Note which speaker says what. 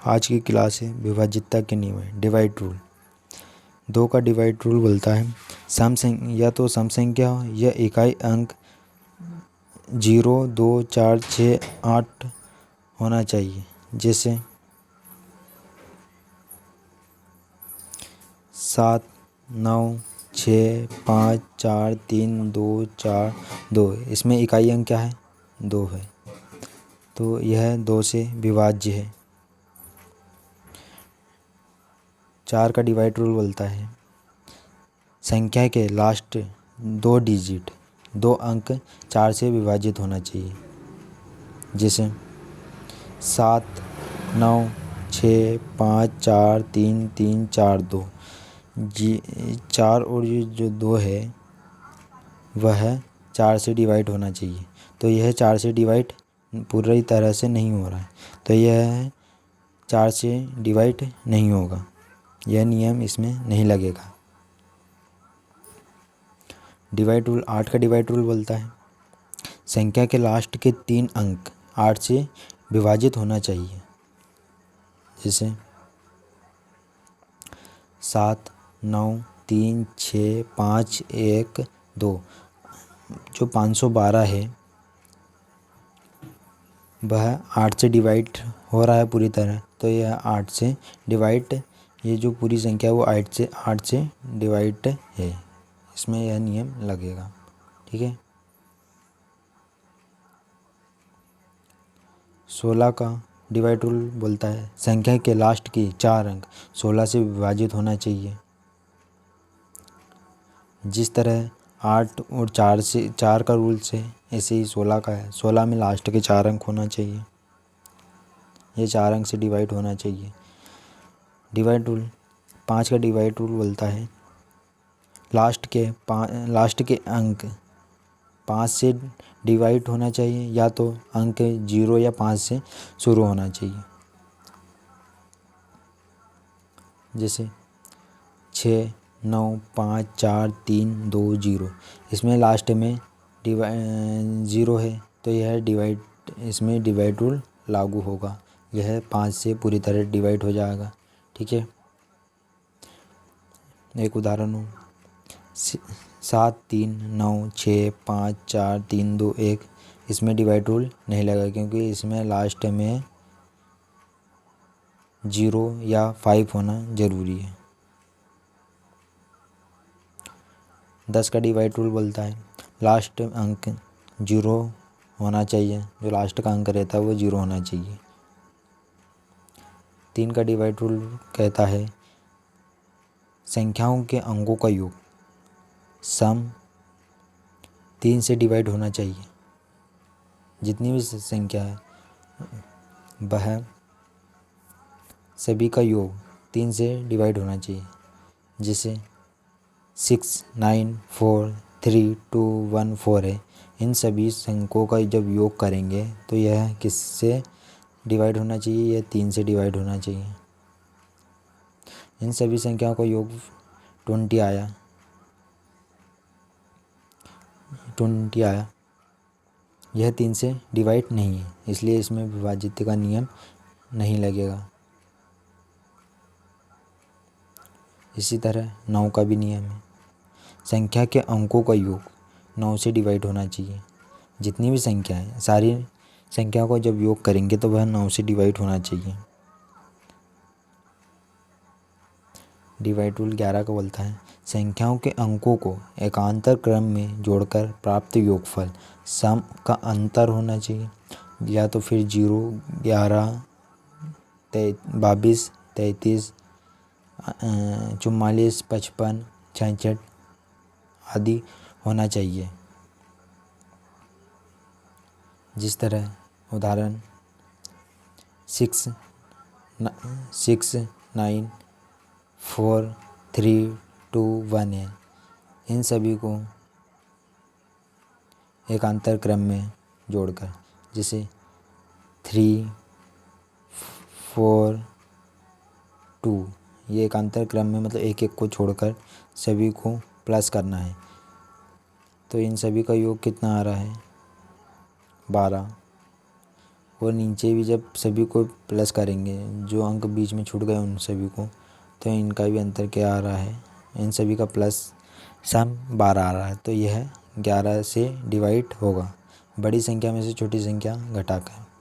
Speaker 1: आज की क्लास है विभाज्यता के नियम है, डिवाइड रूल। 2 का डिवाइड रूल बोलता है या तो सम संख्या हो या इकाई अंक 0, 2, 4, 6, 8 होना चाहिए। जैसे 7, 9, 6, 5, 4, 3, 2, 4, 2। इसमें इकाई अंक क्या है? 2 है, तो यह 2 से विभाज्य है। 4 का डिवाइड रूल बोलता है संख्या के लास्ट 2 डिजिट 2 अंक 4 से विभाजित होना चाहिए। जैसे 7, 9, 6, 5, 4, 3, 3, 4, 2। 4 और ये जो 2 है वह 4 से डिवाइड होना चाहिए, तो यह 4 से डिवाइड पूरी तरह से नहीं हो रहा है, तो यह 4 से डिवाइड नहीं होगा, यह नियम इसमें नहीं लगेगा। डिवाइड रूल 8 का डिवाइड रूल बोलता है संख्या के लास्ट के 3 अंक 8 से विभाजित होना चाहिए। जैसे 7, 9, 3, 6, 5, 1, 2। जो 512 है वह 8 से डिवाइड हो रहा है पूरी तरह, तो यह 8 से डिवाइड, ये जो पूरी संख्या है वो 8 से डिवाइड है, इसमें यह नियम लगेगा। ठीक है। 16 का डिवाइड रूल बोलता है संख्या के लास्ट के 4 अंक 16 से विभाजित होना चाहिए। जिस तरह 8 और 4 का रूल से ऐसे ही 16 का है। 16 में लास्ट के 4 अंक होना चाहिए, ये 4 अंक से डिवाइड होना चाहिए। डिवाइड रूल 5 का डिवाइड रूल बोलता है लास्ट के अंक 5 से डिवाइड होना चाहिए, या तो अंक 0 या 5 से शुरू होना चाहिए। जैसे 6, 9, 5, 4, 3, 2, 0। इसमें लास्ट में 0 है, तो यह इसमें डिवाइड रूल लागू होगा, यह 5 से पूरी तरह डिवाइड हो जाएगा। ठीक है। एक उदाहरण हो 7, 3, 9, 6, 5, 4, 3, 2, 1। इसमें डिवाइड रूल नहीं लगा क्योंकि इसमें लास्ट में 0 या 5 होना ज़रूरी है। 10 का डिवाइड रूल बोलता है लास्ट अंक 0 होना चाहिए, जो लास्ट का अंक रहता है वो 0 होना चाहिए। 3 का डिवाइड रूल कहता है संख्याओं के अंकों का योग सम 3 से डिवाइड होना चाहिए। जितनी भी संख्या है वह सभी का योग 3 से डिवाइड होना चाहिए। जैसे 6, 9, 4, 3, 2, 1, 4 है। इन सभी अंकों का जब योग करेंगे तो यह किससे डिवाइड होना चाहिए? यह 3 से डिवाइड होना चाहिए। इन सभी संख्याओं का योग 20 आया, यह 3 से डिवाइड नहीं है, इसलिए इसमें विभाज्यता का नियम नहीं लगेगा। इसी तरह 9 का भी नियम है संख्या के अंकों का योग 9 से डिवाइड होना चाहिए। जितनी भी संख्या है सारी संख्याओं को जब योग करेंगे तो वह 9 से डिवाइड होना चाहिए। डिवाइड रूल 11 का बोलता है संख्याओं के अंकों को एकांतर क्रम में जोड़कर प्राप्त योगफल सम का अंतर होना चाहिए, या तो फिर 0, 11, 22, 33, 44, 55, 66 आदि होना चाहिए। जिस तरह उदाहरण 6, 9, 4, 3, 2, 1 है। इन सभी को एकांतर क्रम में जोड़कर, जैसे 3, 4, 2, ये एकांतर क्रम में मतलब एक एक को छोड़कर सभी को प्लस करना है, तो इन सभी का योग कितना आ रहा है? 12। और नीचे भी जब सभी को प्लस करेंगे, जो अंक बीच में छूट गए उन सभी को, तो इनका भी अंतर क्या आ रहा है, इन सभी का प्लस सम 12 आ रहा है। तो यह 11 से डिवाइड होगा, बड़ी संख्या में से छोटी संख्या घटाकर।